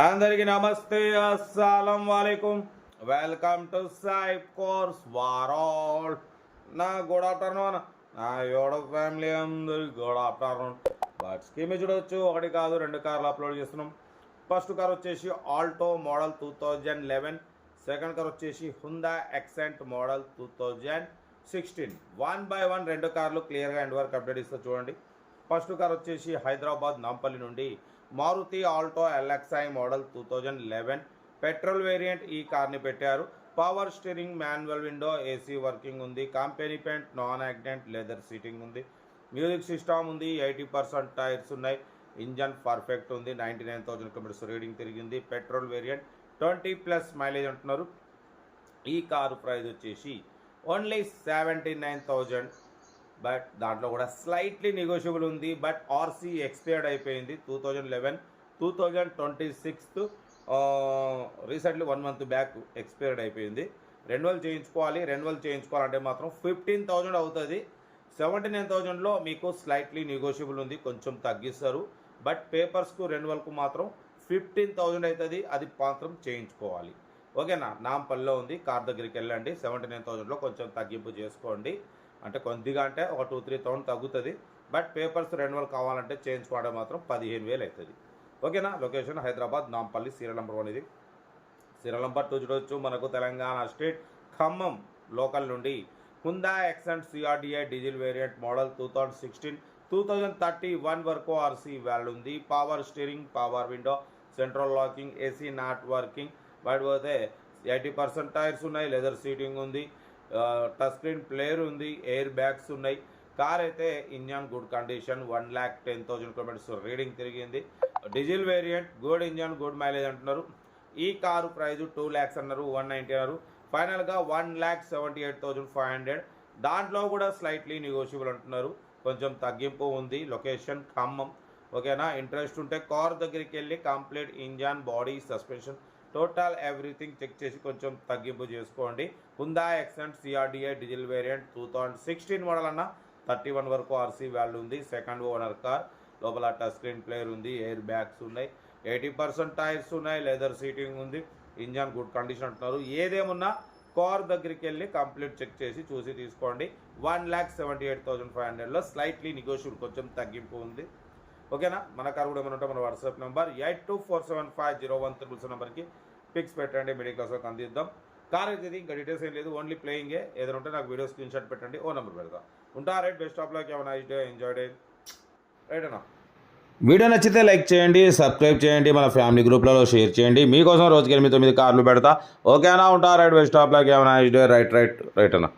అందరికి నమస్తే, అస్సలం వాలేకుమ్. వెల్కమ్ టు సాయిబ్ కోర్స్ వారాల్. నా గుడ్ ఆఫ్టర్నూన్, నా యూట్యూబ్ ఫ్యామిలీ అందరికి గుడ్ ఆఫ్టర్నూన్. బట్ స్కీమ్ చూడవచ్చు, ఒకటి కాదు రెండు కార్లు అప్లోడ్ చేస్తున్నాం. ఫస్ట్ కార్ వచ్చేసి ఆల్టో మోడల్ 2011, సెకండ్ కార్ వచ్చేసి హుందా ఎక్సెంట్ మోడల్ 2016. 1 by 1 రెండు కార్లు క్లియర్గా ఎండ్ వరకు అప్డేట్ ఇస్తా చూడండి. ఫస్ట్ కార్ వచ్చేసి హైదరాబాద్ నాంపల్లి నుండి Maruti Alto LXI model 2011 petrol variant ఈ కార్ని పెట్టారు. Power steering, manual window, AC working ఉంది, company paint, non accident leather seating ఉంది, మ్యూజిక్ సిస్టమ్ ఉంది, 80% టైర్స్ ఉన్నాయి, ఇంజన్ పర్ఫెక్ట్ ఉంది, 99,000 కిలోమీటర్స్ రీడింగ్ తిరిగింది, పెట్రోల్ వేరియంట్, 20+ మైలేజ్ అంటున్నారు. ఈ కారు ప్రైస్ వచ్చేసి ఓన్లీ 79,000. బట్ దాంట్లో కూడా స్లైట్లీ నెగోషియబుల్ ఉంది. బట్ ఆర్సీ ఎక్స్పైర్డ్ అయిపోయింది 2011, 2026 రీసెంట్లీ 1 month బ్యాక్ ఎక్స్పైర్డ్ అయిపోయింది. రెన్యువల్ చేయించుకోవాలంటే మాత్రం 15,000 అవుతుంది. 79,000లో మీకు స్లైట్లీ నెగోషియబుల్ ఉంది, కొంచెం తగ్గిస్తారు. బట్ పేపర్స్కు రెన్యువల్కు మాత్రం 15,000 అవుతుంది, అది మాత్రం చేయించుకోవాలి. ఓకేనా, నాంపల్లిలో ఉంది, కార్ దగ్గరికి వెళ్ళండి. 79,000లో కొంచెం తగ్గింపు చేసుకోండి, అంటే కొద్దిగా అంటే ఒక 2-3,000 తగ్గుతుంది. బట్ పేపర్స్ రెన్యువల్ కావాలంటే చేయించుకోవడం మాత్రం 15,000 అవుతుంది. ఓకేనా. Location Hyderabad Nampally, serial number 1 ఇది. సీరియల్ నెంబర్ 2 చూడవచ్చు. మనకు తెలంగాణ స్టేట్ ఖమ్మం లోకల్ నుండి Hyundai Xcent CRDI diesel variant model 2016, 2031 వరకు ఆర్సీ వ్యాల్యూ ఉంది. Power steering, power window, central locking, AC not working. But పోతే 80% టైర్స్ ఉన్నాయి, లెదర్ సీటింగ్ ఉంది, టచ్ స్క్రీన్ ప్లేయర్ ఉంది, ఎయిర్ బ్యాగ్స్ ఉన్నాయి. కార్ అయితే engine good condition, 1,10,000 kilometres reading తిరిగింది. Diesel variant, good engine, good mileage అంటున్నారు. ఈ కారు ప్రైజు 2 lakhs అన్నారు, 190 అన్నారు. ఫైనల్గా 1,78,500. దాంట్లో కూడా స్లైట్లీ నెగోషియబుల్ అంటున్నారు, కొంచెం తగ్గింపు ఉంది. లొకేషన్ ఖమ్మం. ఓకేనా. ఇంట్రెస్ట్ ఉంటే కార్ దగ్గరికి వెళ్ళి complete engine, body, suspension, total everything check చేసి కొంచెం తగ్గింపు చేసుకోండి. Hyundai Xcent CRDI diesel variant 2016 model అన్న, 31 వరకు ఆర్సీ వాల్యూ ఉంది. సెకండ్ ఓనర్ కార్, లోపల టచ్ స్క్రీన్ ప్లేయర్ ఉంది, ఎయిర్ బ్యాగ్స్ ఉన్నాయి, 80% టైర్స్ ఉన్నాయి, లెదర్ సీటింగ్ ఉంది, ఇంజన్ గుడ్ కండిషన్ అంటున్నారు. ఏదేమున్నా కార్ దగ్గరికి వెళ్ళి కంప్లీట్ చెక్ చేసి చూసి తీసుకోండి. 1,78,500లో స్లైట్లీ నెగోషియబుల్, కొంచెం తగ్గింపు ఉంది. ఓకేనా. మన కార్ కూడా ఏమైనా ఉంటే మన వాట్సాప్ నెంబర్ 82475013 నెంబర్కి పిక్స్ పెట్టండి, మిడిల్ క్లాస్లో అందిద్దాం. కార్ అయితే ఇంకా డీటెయిల్స్ ఏం లేదు, ఓన్లీ ప్లేయింగే. ఏదైనా ఉంటే నాకు వీడియో స్క్రీన్ షాట్ పెట్టండి, ఓ నెంబర్ పెడతా. ఉంటా. రైట్, బెస్ట్ ఆఫ్ లక్, ఏమైనా nice day, enjoy day. Right అన్నా. వీడియో నచ్చితే లైక్ చేయండి, సబ్స్క్రైబ్ చేయండి, మన ఫ్యామిలీ గ్రూప్లలో షేర్ చేయండి. మీకోసం రోజుకి 8-9 కార్లు పెడతా. ఓకేనా. ఉంటా. రైట్, బెస్ట్ ఆఫ్ లక్, ఏమైనా నైస్ డే. రైట్ అన్నా.